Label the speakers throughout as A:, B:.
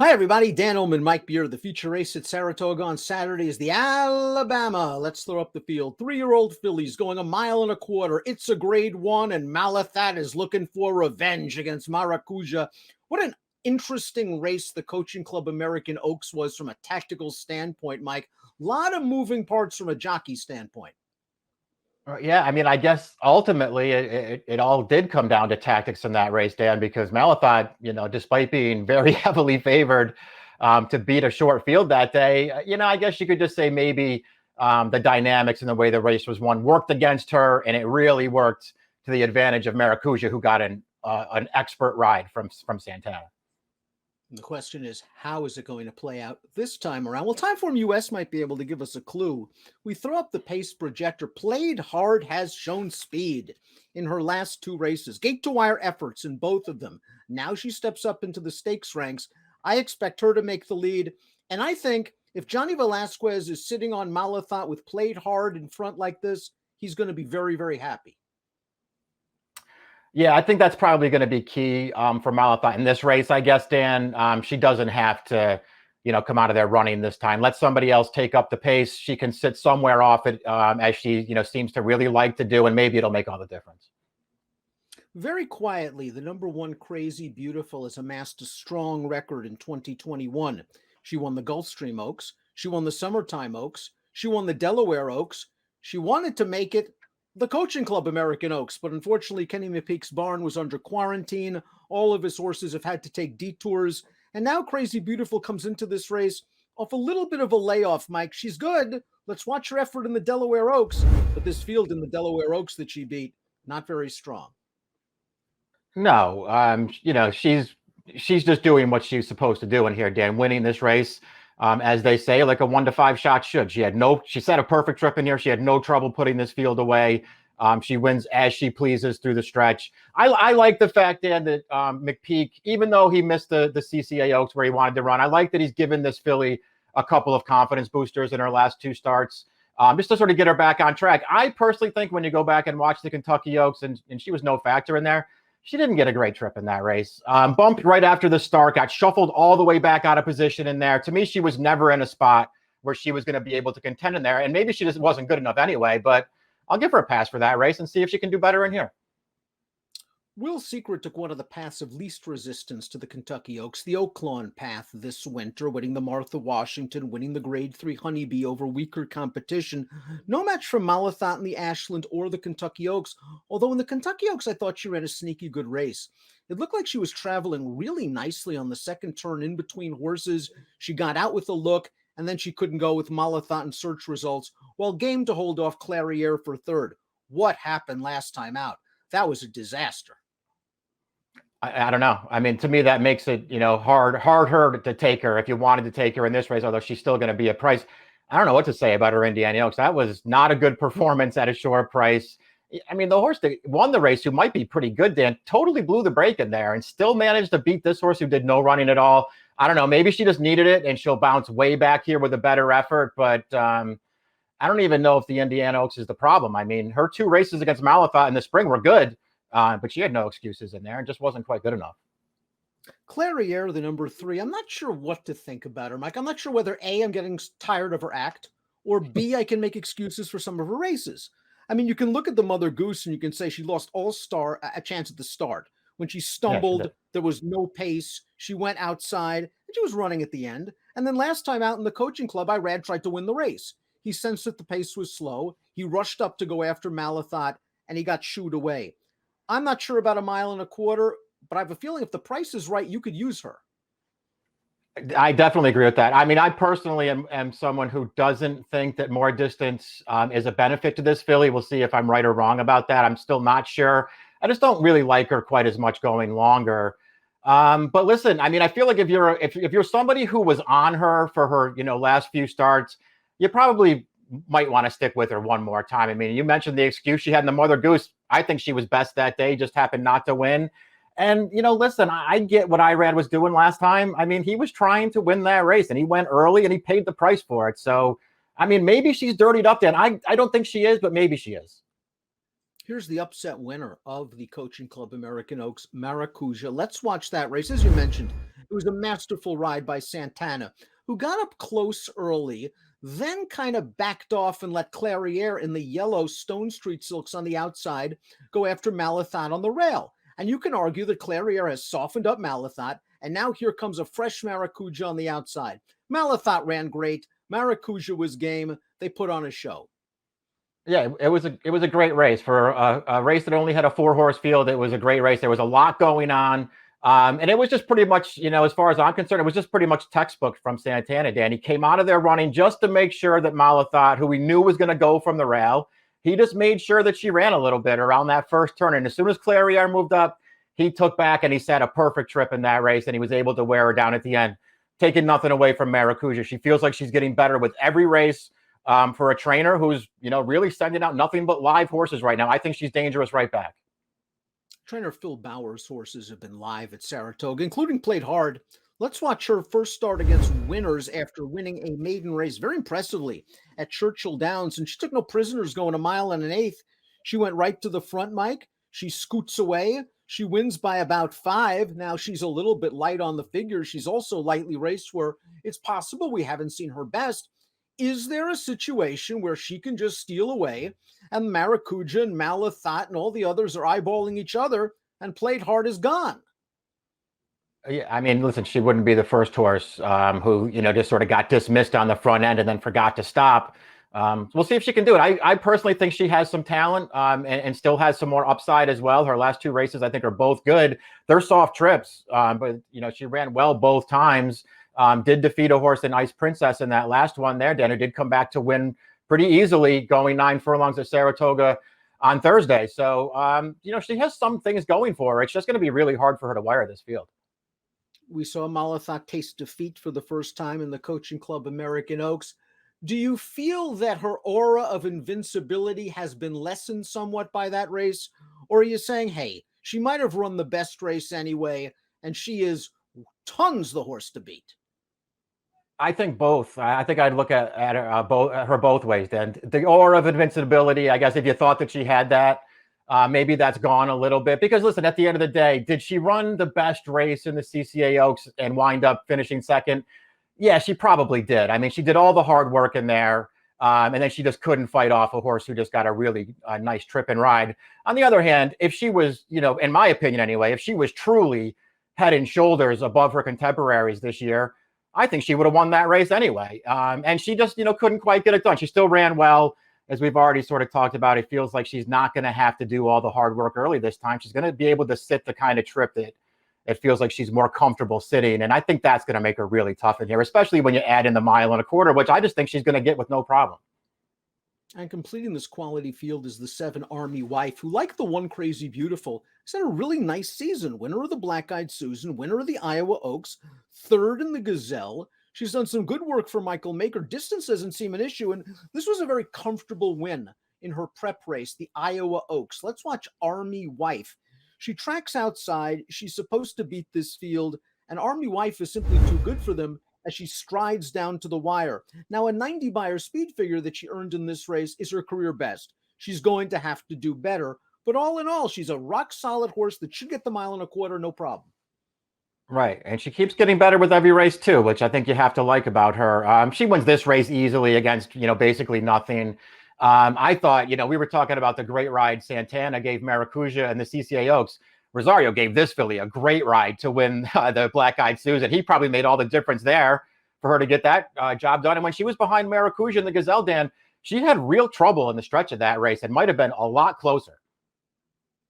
A: Hi, everybody. Dan Illman, Mike Beer. The feature race at Saratoga on Saturday is the Alabama. Let's throw up the field. 3-year-old fillies going 1.25 miles. It's a grade 1, and Malathaat is looking for revenge against Maracuja. What an interesting race the Coaching Club American Oaks was from a tactical standpoint, Mike. A lot of moving parts from a jockey standpoint.
B: Yeah, I mean, I guess ultimately it all did come down to tactics in that race, Dan, because Malathaat, despite being very heavily favored to beat a short field that day, I guess you could just say maybe the dynamics and the way the race was won worked against her, and it really worked to the advantage of Maracuja, who got an expert ride from Santana.
A: And the question is, how is it going to play out this time around? Well, Timeform US might be able to give us a clue. We throw up the pace projector. Played Hard has shown speed in her last 2 races. Gate-to-wire efforts in both of them. Now she steps up into the stakes ranks. I expect her to make the lead. And I think if Johnny Velasquez is sitting on Malathaat with Played Hard in front like this, he's going to be very, very happy.
B: Yeah, I think that's probably going to be key for Malathaat in this race, I guess, Dan. She doesn't have to, come out of there running this time. Let somebody else take up the pace. She can sit somewhere off it as she, seems to really like to do, and maybe it'll make all the difference.
A: Very quietly, the number 1 Crazy Beautiful has amassed a strong record in 2021. She won the Gulfstream Oaks. She won the Summertime Oaks. She won the Delaware Oaks. She wanted to make it the Coaching Club American Oaks, but unfortunately Kenny McPeak's barn was under quarantine. All of his horses have had to take detours, and now Crazy Beautiful comes into this race off a little bit of a layoff, Mike. She's good. Let's watch her effort in the Delaware Oaks, but this field in the Delaware Oaks that she beat, not very strong.
B: No, she's just doing what she's supposed to do in here, Dan, winning this race. As they say, like a 1 to 5 shot should. She set a perfect trip in here. She had no trouble putting this field away. She wins as she pleases through the stretch. I like the fact, Dan, that McPeak, even though he missed the CCA Oaks where he wanted to run, I like that he's given this filly a couple of confidence boosters in her last 2 starts, just to sort of get her back on track. I personally think when you go back and watch the Kentucky Oaks, and she was no factor in there, she didn't get a great trip in that race. Bumped right after the start, got shuffled all the way back out of position in there. To me, she was never in a spot where she was going to be able to contend in there. And maybe she just wasn't good enough anyway, but I'll give her a pass for that race and see if she can do better in here.
A: Will Secret took one of the paths of least resistance to the Kentucky Oaks, the Oaklawn path this winter, winning the Martha Washington, winning the Grade 3 Honeybee over weaker competition. No match for Malathaat in the Ashland or the Kentucky Oaks, although in the Kentucky Oaks, I thought she ran a sneaky good race. It looked like she was traveling really nicely on the second turn in between horses. She got out with a look, and then she couldn't go with Malathaat in search results, while game to hold off Clariere for third. What happened last time out? That was a disaster.
B: I don't know. I mean, to me, that makes it, hard her to take her if you wanted to take her in this race, although she's still going to be a price. I don't know what to say about her Indiana Oaks. That was not a good performance at a short price. I mean, the horse that won the race, who might be pretty good, Dan, totally blew the break in there and still managed to beat this horse who did no running at all. I don't know. Maybe she just needed it and she'll bounce way back here with a better effort. But I don't even know if the Indiana Oaks is the problem. I mean, her 2 races against Malathaat in the spring were good. But she had no excuses in there and just wasn't quite good enough.
A: Clariere, the number 3, I'm not sure what to think about her, Mike. I'm not sure whether A, I'm getting tired of her act, or B, I can make excuses for some of her races. I mean, you can look at the Mother Goose and you can say she lost all-star a chance at the start. When she stumbled,
B: Yeah,
A: there was no pace. She went outside and she was running at the end. And then last time out in the Coaching Club, Irad tried to win the race. He sensed that the pace was slow. He rushed up to go after Malathaat and he got shooed away. I'm not sure about 1.25 miles, but I have a feeling if the price is right, you could use her.
B: I definitely agree with that. I mean, I personally am someone who doesn't think that more distance is a benefit to this filly. We'll see if I'm right or wrong about that. I'm still not sure. I just don't really like her quite as much going longer. But listen, I mean, I feel like if you're somebody who was on her for her, last few starts, you probably might want to stick with her one more time. I mean, you mentioned the excuse she had in the Mother Goose. I think she was best that day, just happened not to win. And, listen, I get what Irad was doing last time. I mean, he was trying to win that race and he went early and he paid the price for it. So, I mean, maybe she's dirtied up then. I don't think she is, but maybe she is.
A: Here's the upset winner of the Coaching Club American Oaks, Maracuja. Let's watch that race. As you mentioned, It was a masterful ride by Santana, who got up close early, then kind of backed off and let Clariere in the yellow Stone Street silks on the outside go after Malathaat on the rail. And you can argue that Clariere has softened up Malathaat, and now here comes a fresh Maracuja on the outside. Malathaat ran great. Maracuja was game. They put on a show.
B: Yeah, it was a great race for a race that only had a 4-horse field. It was a great race. There was a lot going on. And it was just pretty much, as far as I'm concerned, it was just pretty much textbook from Santana, Dan. He came out of there running just to make sure that Malathaat, who we knew was going to go from the rail, he just made sure that she ran a little bit around that first turn. And as soon as Clariere moved up, he took back and he set a perfect trip in that race, and he was able to wear her down at the end, taking nothing away from Maracuja. She feels like she's getting better with every race. For a trainer who's, really sending out nothing but live horses right now, I think she's dangerous right back.
A: Trainer Phil Bauer's horses have been live at Saratoga, including Played Hard. Let's watch her first start against winners after winning a maiden race very impressively at Churchill Downs. And she took no prisoners going a mile and an eighth. She went right to the front, Mike. She scoots away. She wins by about 5. Now she's a little bit light on the figures. She's also lightly raced where it's possible we haven't seen her best. Is there a situation where she can just steal away and Maracuja and Malathaat and all the others are eyeballing each other and Played Hard is gone?
B: Yeah, I mean, listen, she wouldn't be the first horse who, just sort of got dismissed on the front end and then forgot to stop. We'll see if she can do it. I personally think she has some talent and still has some more upside as well. Her last 2 races, I think, are both good. They're soft trips, but, she ran well both times. Did defeat a horse in Ice Princess in that last one there. Danner did come back to win pretty easily, going 9 furlongs at Saratoga on Thursday. So, she has some things going for her. It's just going to be really hard for her to wire this field.
A: We saw Malathaat taste defeat for the first time in the Coaching Club American Oaks. Do you feel that her aura of invincibility has been lessened somewhat by that race? Or are you saying, hey, she might have run the best race anyway, and she is tons the horse to beat?
B: I think both. I think I'd look at her both ways. Then the aura of invincibility, I guess, if you thought that she had that, maybe that's gone a little bit. Because listen, at the end of the day, did she run the best race in the CCA Oaks and wind up finishing second? Yeah, she probably did. I mean, she did all the hard work in there, and then she just couldn't fight off a horse who just got a really nice trip and ride. On the other hand, if she was, in my opinion anyway, if she was truly head and shoulders above her contemporaries this year, I think she would have won that race anyway. And she just, couldn't quite get it done. She still ran well, as we've already sort of talked about. It feels like she's not going to have to do all the hard work early this time. She's going to be able to sit the kind of trip that it feels like she's more comfortable sitting. And I think that's going to make her really tough in here, especially when you add in the 1.25 miles, which I just think she's going to get with no problem.
A: And completing this quality field is the 7 Army Wife, who, like the 1 Crazy Beautiful, has had a really nice season. Winner of the Black-Eyed Susan, winner of the Iowa Oaks, 3rd in the Gazelle. She's done some good work for Michael Maker. Distance doesn't seem an issue, and this was a very comfortable win in her prep race, the Iowa Oaks. Let's watch Army Wife. She tracks outside. She's supposed to beat this field, and Army Wife is simply too good for them as she strides down to the wire. Now, a 90 Beyer speed figure that she earned in this race is her career best. She's going to have to do better, but all in all, she's a rock-solid horse that should get the 1.25 miles, no problem.
B: Right, and she keeps getting better with every race too, which I think you have to like about her. She wins this race easily against, basically nothing. I thought, we were talking about the great ride Santana gave Maracuja and the CCA Oaks. Rosario gave this filly a great ride to win the Black-Eyed Susan. He probably made all the difference there for her to get that job done. And when she was behind Maracuja in the Gazelle, Dan, she had real trouble in the stretch of that race. It might have been a lot closer.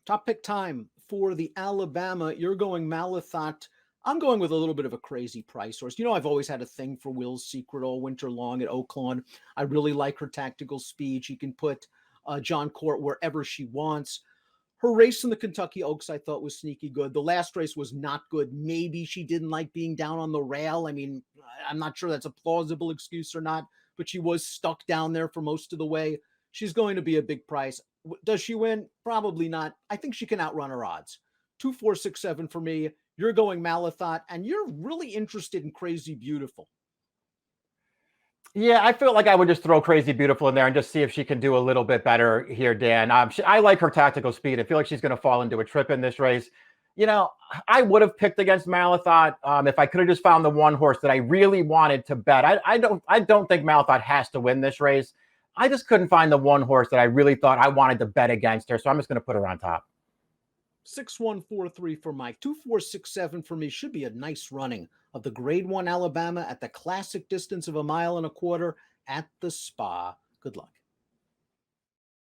A: Top pick time for the Alabama. You're going Malathaat. I'm going with a little bit of a crazy price horse. I've always had a thing for Will's Secret all winter long at Oaklawn. I really like her tactical speed. She can put John Court wherever she wants. Her race in the Kentucky Oaks, I thought, was sneaky good. The last race was not good. Maybe she didn't like being down on the rail. I mean, I'm not sure that's a plausible excuse or not, but she was stuck down there for most of the way. She's going to be a big price. Does she win? Probably not. I think she can outrun her odds. 2, 4, 6, 7 for me. You're going Malathaat, and you're really interested in Crazy Beautiful.
B: Yeah, I feel like I would just throw Crazy Beautiful in there and just see if she can do a little bit better here, Dan. I like her tactical speed. I feel like she's going to fall into a trip in this race. You know, I would have picked against Malathaat if I could have just found the one horse that I really wanted to bet. I don't think Malathaat has to win this race. I just couldn't find the one horse that I really thought I wanted to bet against her, so I'm just going to put her on top.
A: 6143 for Mike. 2467 for me. Should be a nice running of the Grade 1 Alabama at the classic distance of 1.25 miles at the Spa. Good luck.